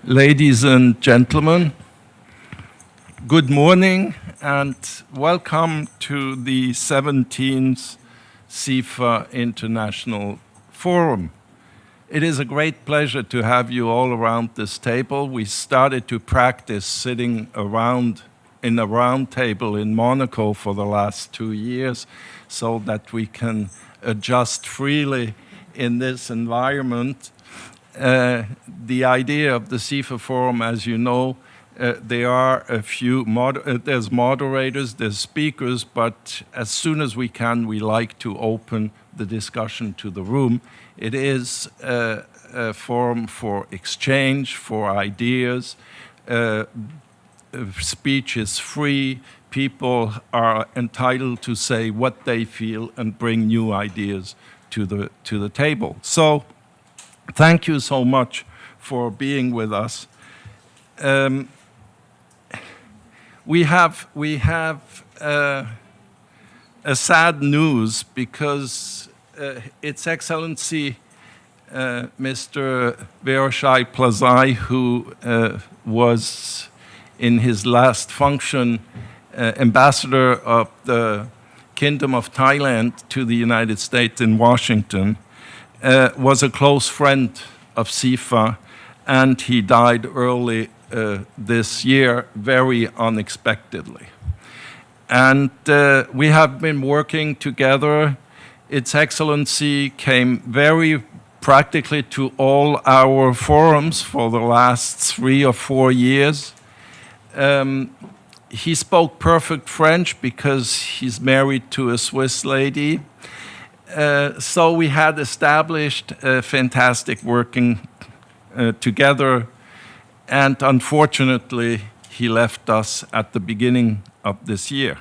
Ladies and gentlemen, good morning and welcome to the 17th CIfa International Forum. It is a great pleasure to have you all around this table. We started to practice sitting around in a round table in Monaco for the last 2 years so that we can adjust freely in this environment. The idea of the CIfa Forum, as you know, there are a few, there's moderators, there's speakers, but as soon as we can, we like to open the discussion to the room. It is a forum for exchange, for ideas. Speech is free. People are entitled to say what they feel and bring new ideas to the table. So, thank you so much for being with us. We have a sad news because Its Excellency Mr. VIRACHAI PLASAI, who was in his last function ambassador of the Kingdom of Thailand to the United States in Washington, was a close friend of CIfa, and he died early this year, very unexpectedly. And we have been working together. Its Excellency came very practically to all our forums for the last 3 or 4 years. He spoke perfect French because he's married to a Swiss lady. So we had established a fantastic working together, and unfortunately, he left us at the beginning of this year.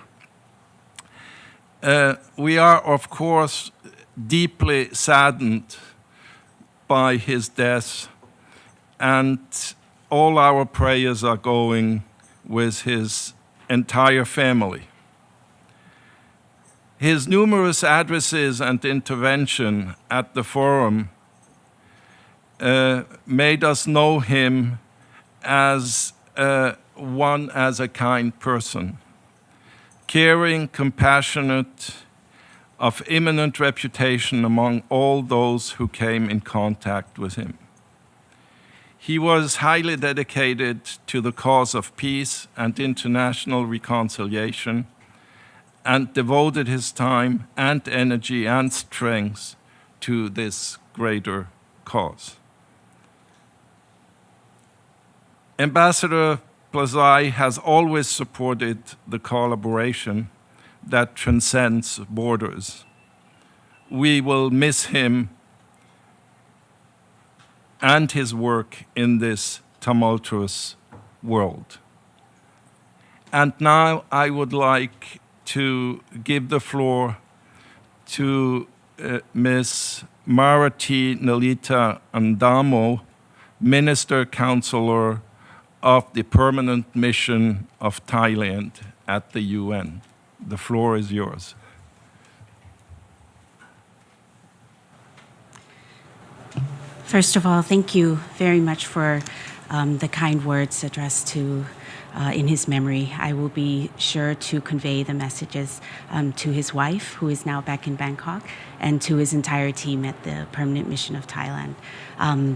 We are, of course, deeply saddened by his death, and all our prayers are going with his entire family. His numerous addresses and intervention at the forum made us know him as a kind person, caring, compassionate, of eminent reputation among all those who came in contact with him. He was highly dedicated to the cause of peace and international reconciliation, and devoted his time and energy and strength to this greater cause. Ambassador PLASAI has always supported the collaboration that transcends borders. We will miss him and his work in this tumultuous world. And now I would like to give the floor to Ms. Marati Nalita Andamo, Minister Counselor of the Permanent Mission of Thailand at the UN. The floor is yours. First of all, thank you very much for the kind words addressed to in his memory. I will be sure to convey the messages to his wife, who is now back in Bangkok, and to his entire team at the Permanent Mission of Thailand.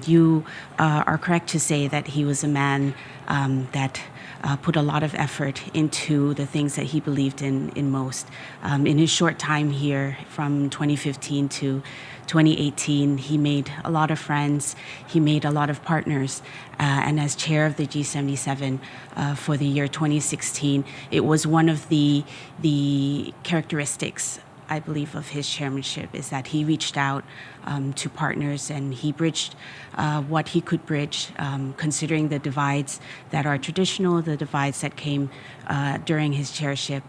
You are correct to say that he was a man that put a lot of effort into the things that he believed in most. In his short time here, from 2015 to 2018, he made a lot of friends, he made a lot of partners, and as chair of the G77 for the year 2016, it was one of the characteristics, I believe, of his chairmanship is that he reached out to partners and he bridged what he could bridge, considering the divides that are traditional, the divides that came during his chairship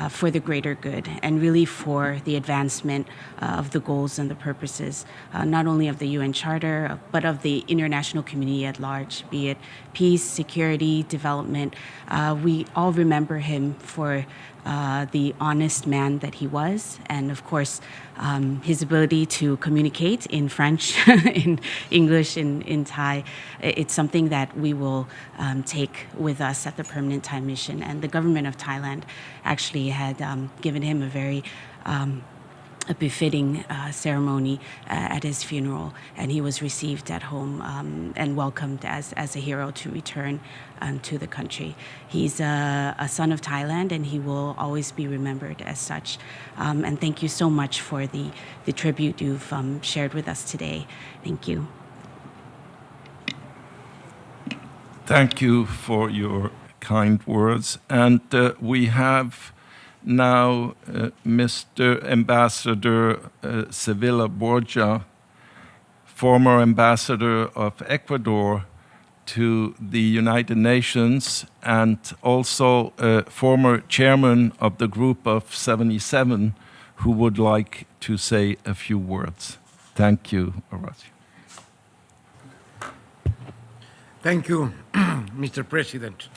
for the greater good and really for the advancement of the goals and the purposes, not only of the UN Charter, but of the international community at large, be it peace, security, development. We all remember him for the honest man that he was, and of course, his ability to communicate in French, in English, in Thai. It's something that we will take with us at the Permanent Thai Mission. And the government of Thailand actually had given him a very a befitting ceremony at his funeral, and he was received at home and welcomed as a hero to return to the country. He's a son of Thailand, and he will always be remembered as such. And thank you so much for the tribute you've shared with us today. Thank you. Thank you for your kind words. And we have now Mr. Ambassador Sevilla Borja, former ambassador of Ecuador to the United Nations and also former chairman of the Group of 77, who would like to say a few words. Thank you, Horacio. Thank you, Mr. President.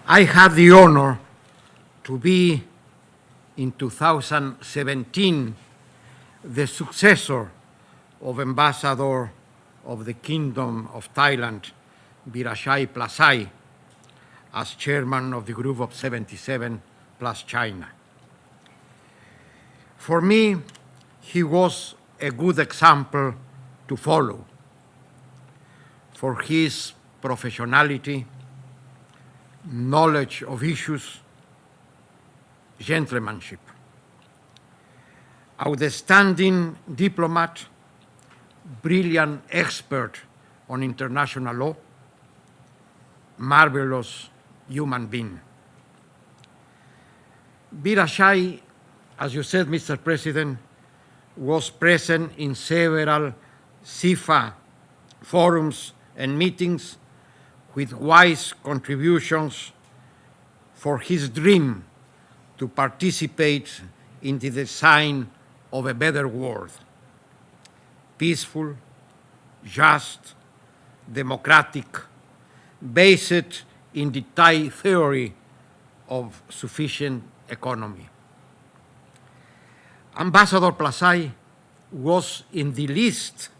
I had the honor to be, in 2017, the successor of Ambassador of the Kingdom of Thailand, VIRACHAI PLASAI, as chairman of the Group of 77 plus China. For me, he was a good example to follow for his professionality, knowledge of issues, gentlemanship. Outstanding diplomat, brilliant expert on international law, marvelous human being. VIRACHAI, as you said, Mr. President, was present in several CIfa forums and meetings with wise contributions for his dream to participate in the design of a better world, peaceful, just, democratic, based in the Thai theory of sufficient economy. Ambassador Plasai was in the list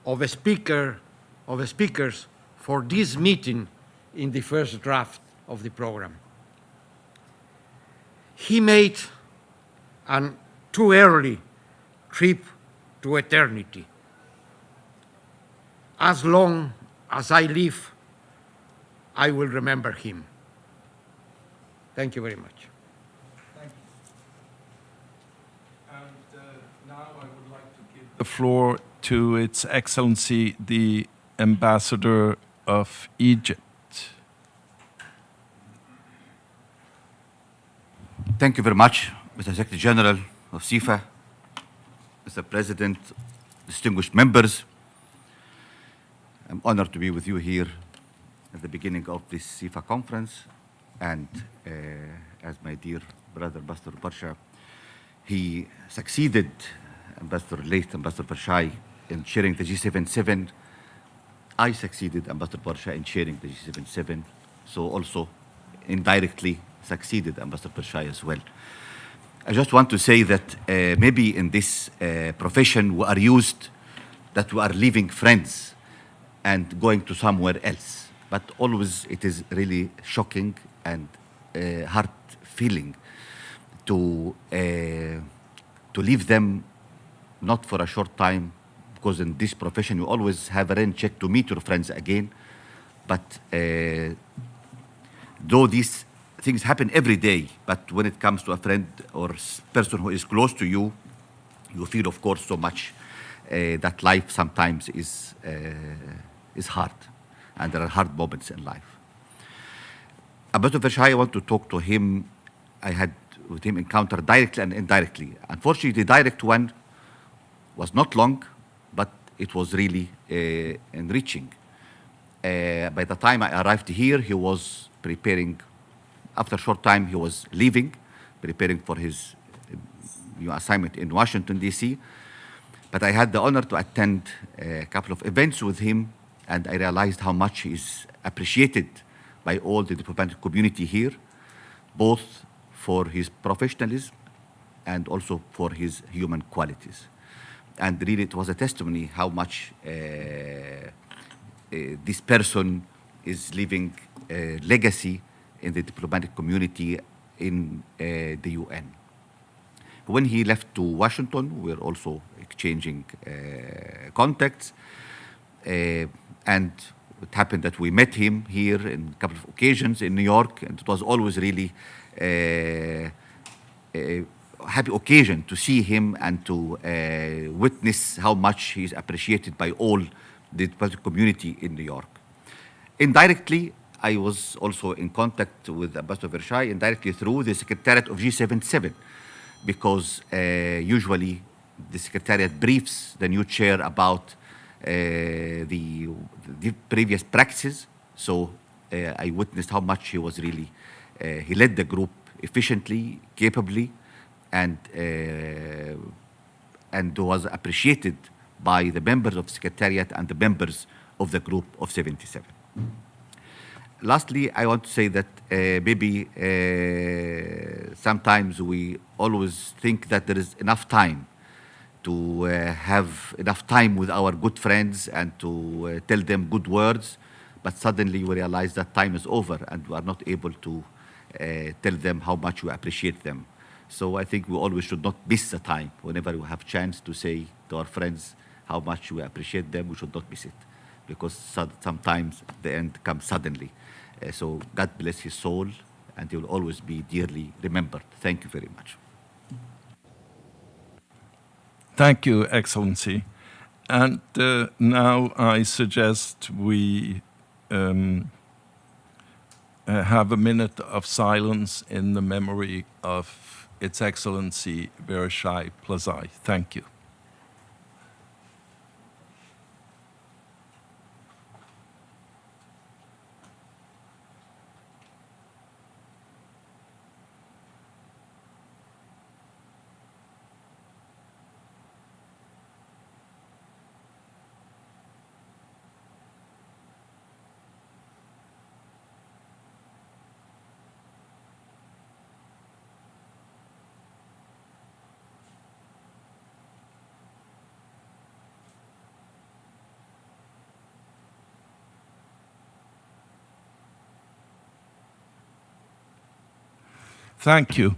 of speakers for this meeting in the first draft of the program. He made an too early trip to eternity. As long as I live, I will remember him. Thank you very much. Thank you. And now I would like to give the floor to Its Excellency, the Ambassador of Egypt. Thank you very much, Mr. Secretary General of CIFA, Mr. President, distinguished members. I'm honored to be with you here at the beginning of this CIFA conference. And as my dear brother, Ambassador Barsha, he succeeded late Ambassador Barsha in chairing the G77. I succeeded Ambassador Barsha in chairing the G77, so also indirectly succeeded Ambassador Barsha as well. I just want to say that maybe in this profession we are used that we are leaving friends and going to somewhere else. But always it is really shocking and hard feeling to leave them not for a short time, because in this profession you always have a rain check to meet your friends again. But though these things happen every day, but when it comes to a friend or person who is close to you, you feel, of course, so much that life sometimes is hard, and there are hard moments in life. Ambassador Vershai, I want to talk to him. I had with him encounter directly and indirectly. Unfortunately, the direct one was not long, but it was really enriching. By the time I arrived here, he was preparing. After a short time, he was leaving, preparing for his assignment in Washington, D.C. But I had the honor to attend a couple of events with him, and I realized how much he is appreciated by all the diplomatic community here. both for his professionalism and also for his human qualities. And really, it was a testimony how much this person is leaving a legacy in the diplomatic community in the UN. When he left to Washington, we were also exchanging contacts. And it happened that we met him here in a couple of occasions in New York, and it was always really a happy occasion to see him and to witness how much he is appreciated by all the diplomatic community in New York. Indirectly, I was also in contact with Ambassador VIRACHAI indirectly through the Secretariat of G77, because usually the Secretariat briefs the new chair about the previous practices. So I witnessed how much he was really, he led the group efficiently, capably, and was appreciated by the members of the Secretariat and the members of the group of 77. Lastly, I want to say that maybe sometimes we always think that there is enough time to have enough time with our good friends and to tell them good words, but suddenly we realize that time is over and we are not able to tell them how much we appreciate them. So I think we always should not miss the time. Whenever we have chance to say to our friends how much we appreciate them, we should not miss it, because sometimes the end comes suddenly. So God bless his soul, and he will always be dearly remembered. Thank you very much. Thank you, Excellency. And now I suggest we have a minute of silence in the memory of Its Excellency VIRACHAI PLASAI. Thank you. Thank you.